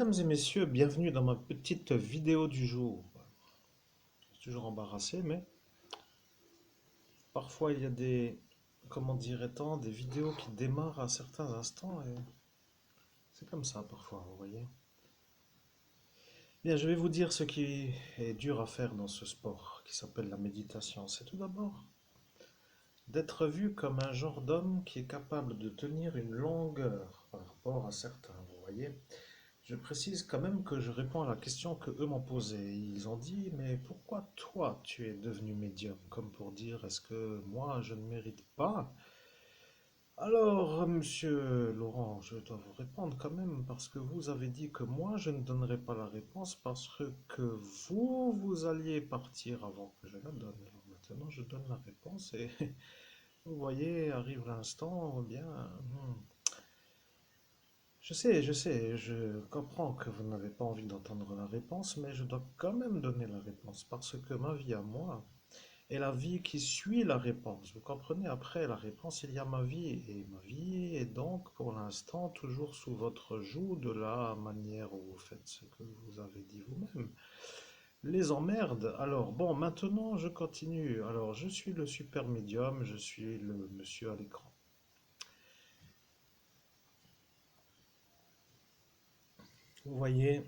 Mesdames et messieurs, bienvenue dans ma petite vidéo du jour. Je suis toujours embarrassé, mais parfois il y a des, comment dirait-on, des vidéos qui démarrent à certains instants et c'est comme ça parfois, vous voyez. Bien, je vais vous dire ce qui est dur à faire dans ce sport qui s'appelle la méditation. C'est tout d'abord d'être vu comme un genre d'homme qui est capable de tenir une longueur par rapport à certains, vous voyez. Je précise quand même que je réponds à la question que eux m'ont posée. Ils ont dit, mais pourquoi toi tu es devenu médium? Comme pour dire, est-ce que moi je ne mérite pas? Alors, monsieur Laurent, je dois vous répondre quand même parce que vous avez dit que moi je ne donnerai pas la réponse parce que vous alliez partir avant que je la donne. Alors maintenant je donne la réponse et vous voyez, arrive l'instant, eh bien, je comprends que vous n'avez pas envie d'entendre la réponse, mais je dois quand même donner la réponse parce que ma vie à moi est la vie qui suit la réponse. Vous comprenez, après la réponse, il y a ma vie et ma vie est donc pour l'instant toujours sous votre joug de la manière où vous faites ce que vous avez dit vous-même. Les emmerdes. Alors, bon, maintenant je continue. Alors, je suis le super médium, je suis le monsieur à l'écran. Vous voyez,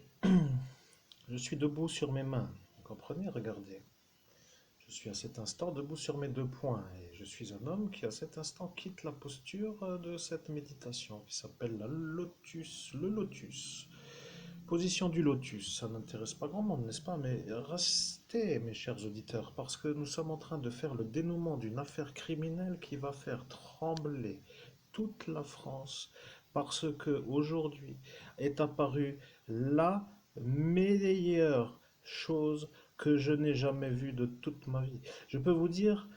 je suis debout sur mes mains. Vous comprenez? Regardez. Je suis à cet instant debout sur mes deux poings et je suis un homme qui à cet instant quitte la posture de cette méditation qui s'appelle le lotus. Position du lotus, ça n'intéresse pas grand monde, n'est-ce pas? Mais restez, mes chers auditeurs, parce que nous sommes en train de faire le dénouement d'une affaire criminelle qui va faire trembler toute la France, parce que aujourd'hui est apparue la meilleure chose que je n'ai jamais vue de toute ma vie. Je peux vous dire,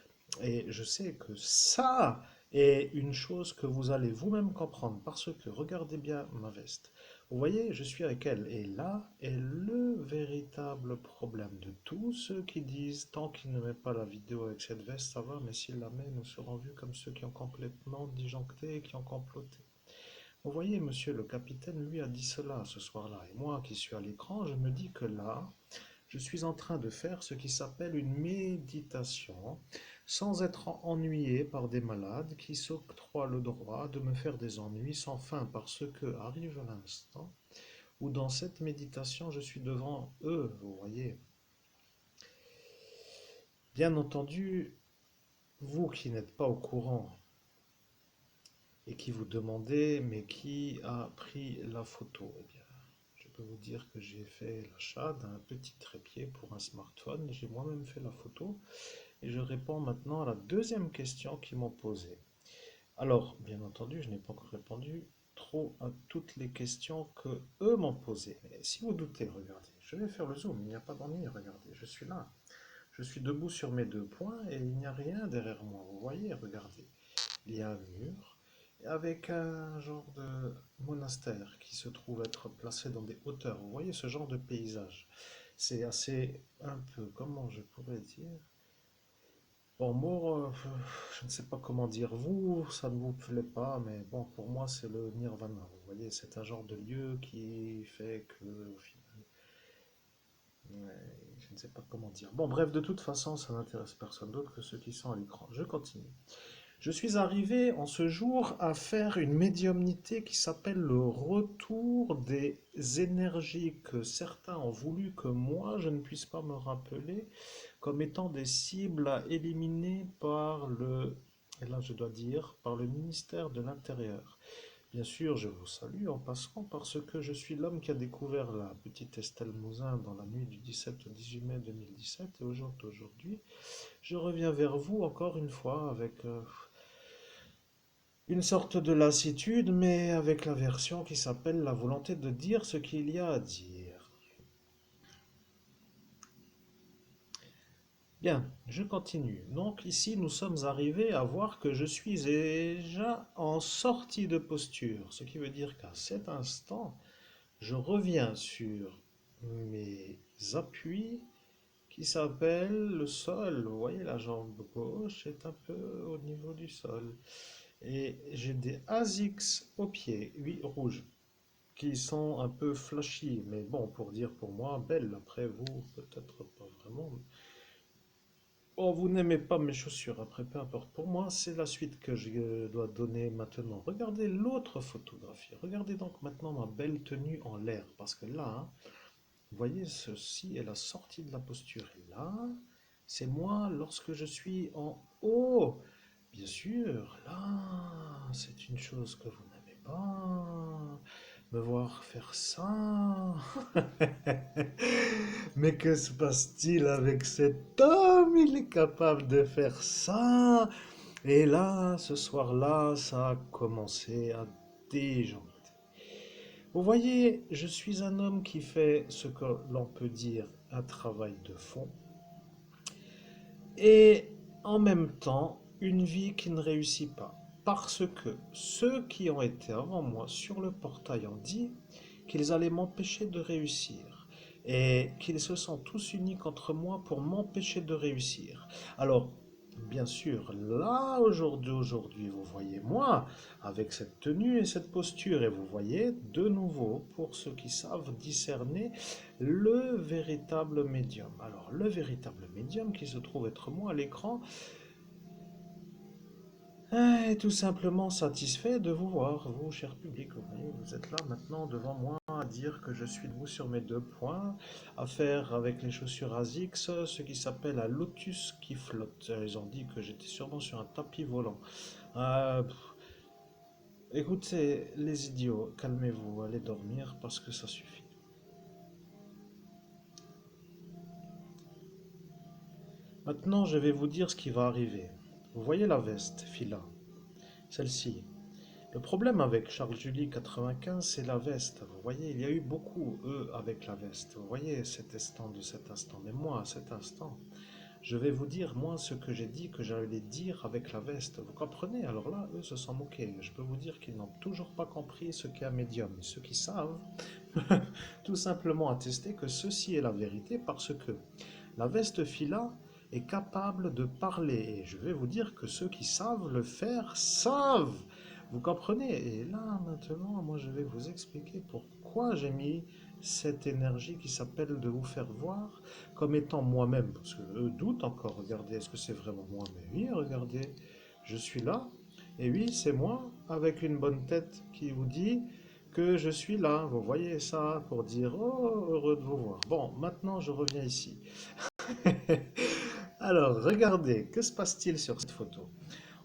et je sais que ça est une chose que vous allez vous-même comprendre, parce que regardez bien ma veste. Vous voyez, je suis avec elle. Et là est le véritable problème de tous ceux qui disent, tant qu'il ne met pas la vidéo avec cette veste, ça va, mais s'il la met, nous serons vus comme ceux qui ont complètement disjoncté et qui ont comploté. Vous voyez, monsieur le capitaine, lui a dit cela ce soir-là. Et moi qui suis à l'écran, je me dis que là, je suis en train de faire ce qui s'appelle une méditation, sans être ennuyé par des malades qui s'octroient le droit de me faire des ennuis sans fin, parce que arrive l'instant où dans cette méditation, je suis devant eux, vous voyez. Bien entendu, vous qui n'êtes pas au courant et qui vous demandez, mais qui a pris la photo? Eh bien, je peux vous dire que j'ai fait l'achat d'un petit trépied pour un smartphone. J'ai moi-même fait la photo et je réponds maintenant à la deuxième question qu'ils m'ont posée. Alors, bien entendu, je n'ai pas encore répondu trop à toutes les questions que eux m'ont posées. Mais si vous doutez, regardez, je vais faire le zoom, il n'y a pas d'ennui, regardez, je suis là. Je suis debout sur mes deux poings et il n'y a rien derrière moi. Vous voyez, regardez. Il y a un mur avec un genre de monastère qui se trouve être placé dans des hauteurs. Vous voyez ce genre de paysage. C'est assez un peu, comment je pourrais dire, bon, moi, je ne sais pas comment dire vous, ça ne vous plaît pas, mais bon, pour moi, c'est le nirvana. Vous voyez, c'est un genre de lieu qui fait que, au final, ouais, je ne sais pas comment dire. Bon, bref, de toute façon, ça n'intéresse personne d'autre que ceux qui sont à l'écran. Je continue. Je suis arrivé en ce jour à faire une médiumnité qui s'appelle le retour des énergies que certains ont voulu que moi je ne puisse pas me rappeler comme étant des cibles à éliminer par et là je dois dire, par le ministère de l'Intérieur. Bien sûr, je vous salue en passant parce que je suis l'homme qui a découvert la petite Estelle Mouzin dans la nuit du 17 au 18 mai 2017 et aujourd'hui, je reviens vers vous encore une fois avec une sorte de lassitude, mais avec la version qui s'appelle la volonté de dire ce qu'il y a à dire. Bien, je continue. Donc ici, nous sommes arrivés à voir que je suis déjà en sortie de posture, ce qui veut dire qu'à cet instant, je reviens sur mes appuis qui s'appellent le sol. Vous voyez, la jambe gauche est un peu au niveau du sol. Et j'ai des ASICS aux pieds, oui, rouges. qui sont un peu flashy. Mais bon, pour dire pour moi, belle, après vous, peut-être pas vraiment. Oh, vous n'aimez pas mes chaussures, après, peu importe. Pour moi, c'est la suite que je dois donner maintenant. Regardez l'autre photographie. Regardez donc maintenant ma belle tenue en l'air. Parce que là, hein, vous voyez, ceci est la sortie de la posture. Et là, c'est moi lorsque je suis en haut. Bien sûr, là, c'est une chose que vous n'aimez pas. Me voir faire ça. Mais que se passe-t-il avec cet homme? Il est capable de faire ça. Et là, ce soir-là, ça a commencé à déjanter. Vous voyez, je suis un homme qui fait ce que l'on peut dire un travail de fond et en même temps une vie qui ne réussit pas. Parce que ceux qui ont été avant moi sur le portail ont dit qu'ils allaient m'empêcher de réussir et qu'ils se sont tous unis contre moi pour m'empêcher de réussir. Alors, bien sûr, là, aujourd'hui, vous voyez moi avec cette tenue et cette posture et vous voyez de nouveau, pour ceux qui savent discerner, le véritable médium. Alors, le véritable médium qui se trouve être moi à l'écran est tout simplement satisfait de vous voir, vous, cher public. Vous voyez, vous êtes là maintenant devant moi à dire que je suis debout sur mes deux poings, à faire avec les chaussures ASICS ce qui s'appelle un lotus qui flotte. Ils ont dit que j'étais sûrement sur un tapis volant. Euh, pff, Écoutez, les idiots, calmez-vous, allez dormir parce que ça suffit. Maintenant, je vais vous dire ce qui va arriver. Vous voyez la veste, Fila, celle-ci. Le problème avec Charles Julie 95, c'est la veste. Vous voyez, il y a eu beaucoup, eux, avec la veste. Vous voyez cet instant de cet instant. Mais moi, à cet instant, je vais vous dire, moi, ce que j'ai dit, que j'allais dire avec la veste. Vous comprenez? Alors là, eux se sont moqués. Je peux vous dire qu'ils n'ont toujours pas compris ce qu'est un médium. Ceux qui savent, tout simplement attester que ceci est la vérité parce que la veste Fila est capable de parler. Et je vais vous dire que ceux qui savent le faire savent. Vous comprenez? Et là, maintenant, moi, je vais vous expliquer pourquoi j'ai mis cette énergie qui s'appelle de vous faire voir comme étant moi-même. Parce qu'eux doutent encore. Regardez, est-ce que c'est vraiment moi? Mais oui, regardez, je suis là. Et oui, c'est moi, avec une bonne tête qui vous dit que je suis là. Vous voyez ça pour dire, oh, heureux de vous voir. Bon, maintenant, je reviens ici. Alors, regardez, que se passe-t-il sur cette photo?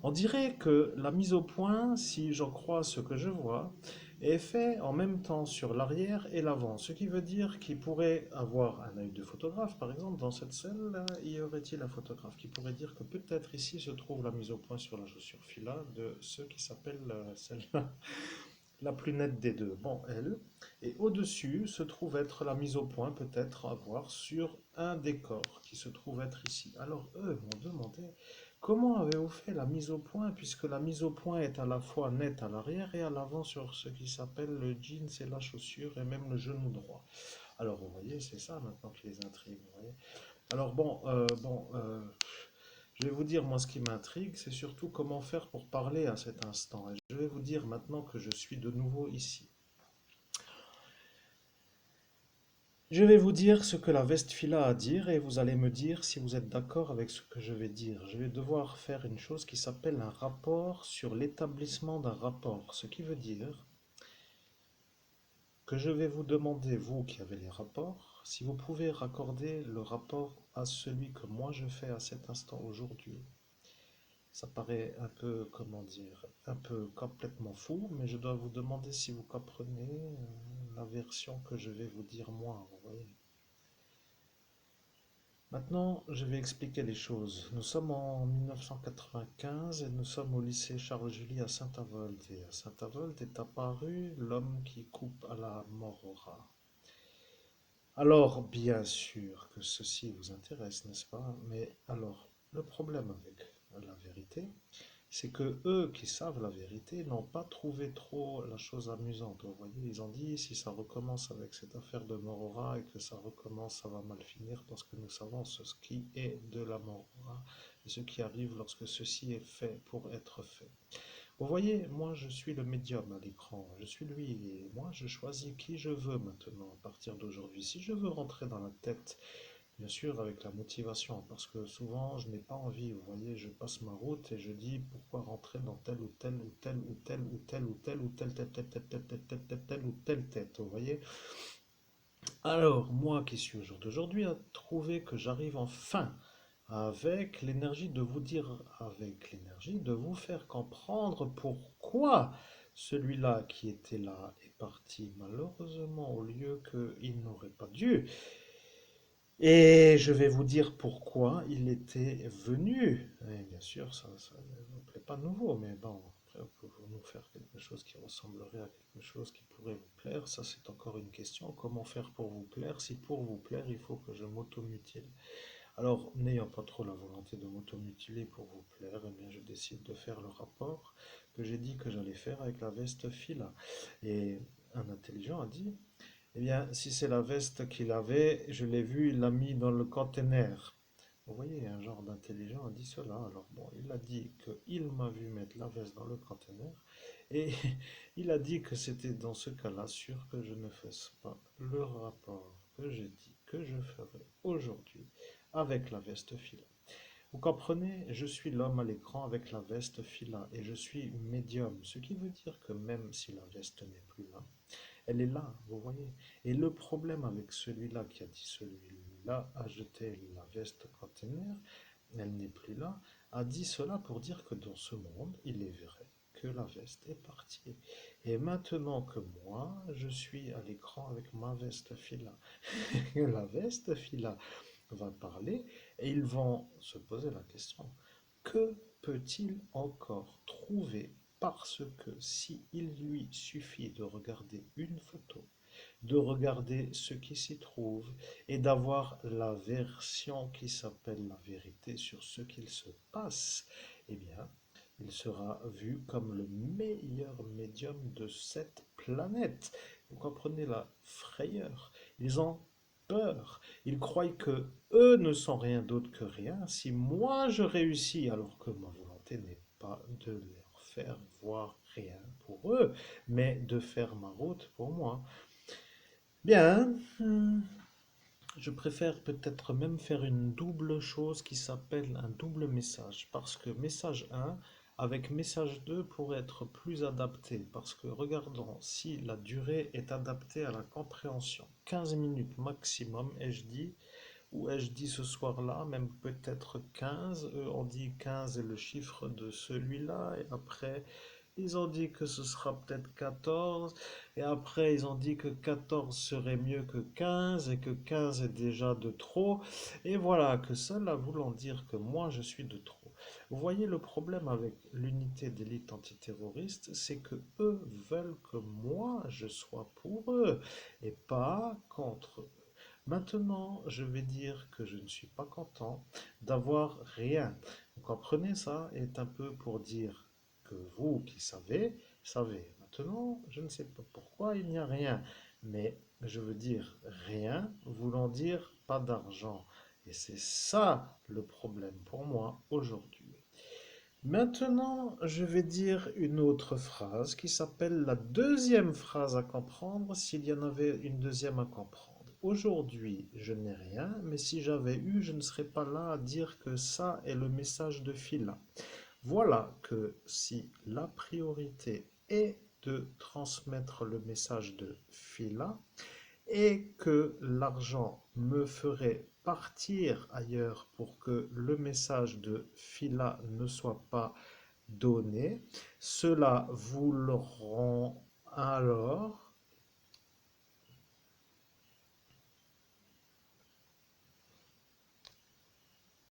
On dirait que la mise au point, si j'en crois ce que je vois, est faite en même temps sur l'arrière et l'avant. Ce qui veut dire qu'il pourrait avoir un œil de photographe, par exemple, dans cette scène-là, y aurait-il un photographe qui pourrait dire que peut-être ici se trouve la mise au point sur la chaussure fila de ce qui s'appelle celle-là la plus nette des deux. Bon, elle. Et au-dessus se trouve être la mise au point, peut-être à voir sur un décor qui se trouve être ici. Alors eux m'ont demandé comment avez-vous fait la mise au point, puisque la mise au point est à la fois nette à l'arrière et à l'avant sur ce qui s'appelle le jeans et la chaussure et même le genou droit. Alors vous voyez, c'est ça maintenant qui les intrigue. Vous voyez. Alors je vais vous dire, moi, ce qui m'intrigue, c'est surtout comment faire pour parler à cet instant. Et je vais vous dire maintenant que je suis de nouveau ici. Je vais vous dire ce que la Vestfila a à dire et vous allez me dire si vous êtes d'accord avec ce que je vais dire. Je vais devoir faire une chose qui s'appelle un rapport sur l'établissement d'un rapport. Ce qui veut dire que je vais vous demander, vous qui avez les rapports, si vous pouvez raccorder le rapport à celui que moi je fais à cet instant aujourd'hui. Ça paraît un peu, comment dire, un peu complètement fou, mais je dois vous demander si vous comprenez la version que je vais vous dire moi, vous voyez. Maintenant, je vais expliquer les choses. Nous sommes en 1995 et nous sommes au lycée Charles-Julie à Saint-Avold. Et à Saint-Avold est apparu l'homme qui coupe à la Morora. Alors, bien sûr que ceci vous intéresse, n'est-ce pas? Mais alors, le problème avec la vérité, c'est que eux qui savent la vérité n'ont pas trouvé trop la chose amusante. Vous voyez, ils ont dit si ça recommence avec cette affaire de Morora et que ça recommence, ça va mal finir parce que nous savons ce qui est de la Morora et ce qui arrive lorsque ceci est fait pour être fait. Vous voyez, moi je suis le médium à l'écran, je suis lui, et moi je choisis qui je veux maintenant à partir d'aujourd'hui. Si je veux rentrer dans la tête, bien sûr avec la motivation, parce que souvent je n'ai pas envie, vous voyez, je passe ma route et je dis pourquoi rentrer dans telle ou telle ou telle ou telle ou telle ou telle ou telle telle telle telle telle telle telle telle telle ou telle tête, vous voyez. Alors, moi qui suis au jour d'aujourd'hui, à trouver que j'arrive enfin avec l'énergie de vous dire, avec l'énergie de vous faire comprendre pourquoi celui-là qui était là est parti malheureusement au lieu qu'il n'aurait pas dû. Et je vais vous dire pourquoi il était venu. Et bien sûr, ça ne vous plaît pas de nouveau, mais bon, après, pouvons-nous faire quelque chose qui ressemblerait à quelque chose qui pourrait vous plaire? Ça, c'est encore une question. Comment faire pour vous plaire? Si pour vous plaire, il faut que je m'automutile. Alors, n'ayant pas trop la volonté de m'automutiler pour vous plaire, eh bien, je décide de faire le rapport que j'ai dit que j'allais faire avec la veste Fila. Et un intelligent a dit, eh bien, si c'est la veste qu'il avait, je l'ai vu, il l'a mis dans le conteneur. Vous voyez, un genre d'intelligent a dit cela. Alors bon, il a dit qu'il m'a vu mettre la veste dans le conteneur et il a dit que c'était dans ce cas-là sûr que je ne fasse pas le rapport que j'ai dit que je ferais aujourd'hui avec la veste fila. Vous comprenez, je suis l'homme à l'écran avec la veste fila et je suis médium, ce qui veut dire que même si la veste n'est plus là, elle est là, vous voyez. Et le problème avec celui-là qui a dit celui-là a jeté la veste conteneur, elle n'est plus là, a dit cela pour dire que dans ce monde, il est vrai que la veste est partie. Et maintenant que moi, je suis à l'écran avec ma veste fila, la veste fila va parler et ils vont se poser la question, que peut-il encore trouver parce que si il lui suffit de regarder une photo, de regarder ce qui s'y trouve et d'avoir la version qui s'appelle la vérité sur ce qu'il se passe, eh bien, il sera vu comme le meilleur médium de cette planète. Vous comprenez la frayeur? Ils ont peur. Ils croient que eux ne sont rien d'autre que rien. Si moi je réussis, alors que ma volonté n'est pas de leur faire voir rien pour eux, mais de faire ma route pour moi. Bien, je préfère peut-être même faire une double chose qui s'appelle un double message, parce que message 1 avec message 2 pourrait être plus adapté, parce que regardons si la durée est adaptée à la compréhension. 15 minutes maximum, ai-je dit, ou ai-je dit ce soir-là, même peut-être 15, on dit 15 est le chiffre de celui-là, et après ils ont dit que ce sera peut-être 14, et après ils ont dit que 14 serait mieux que 15, et que 15 est déjà de trop, et voilà, que cela voulant dire que moi je suis de trop. Vous voyez le problème avec l'unité d'élite antiterroriste, c'est que eux veulent que moi je sois pour eux, et pas contre eux. Maintenant, je vais dire que je ne suis pas content d'avoir rien. Vous comprenez, ça est un peu pour dire que vous qui savez, savez. Maintenant, je ne sais pas pourquoi il n'y a rien, mais je veux dire rien voulant dire pas d'argent. Et c'est ça le problème pour moi aujourd'hui. Maintenant, je vais dire une autre phrase qui s'appelle la deuxième phrase à comprendre s'il y en avait une deuxième à comprendre. Aujourd'hui, je n'ai rien, mais si j'avais eu, je ne serais pas là à dire que ça est le message de Phila. Voilà que si la priorité est de transmettre le message de Phila, et que l'argent me ferait partir ailleurs pour que le message de Phila ne soit pas donné, cela vous le rend alors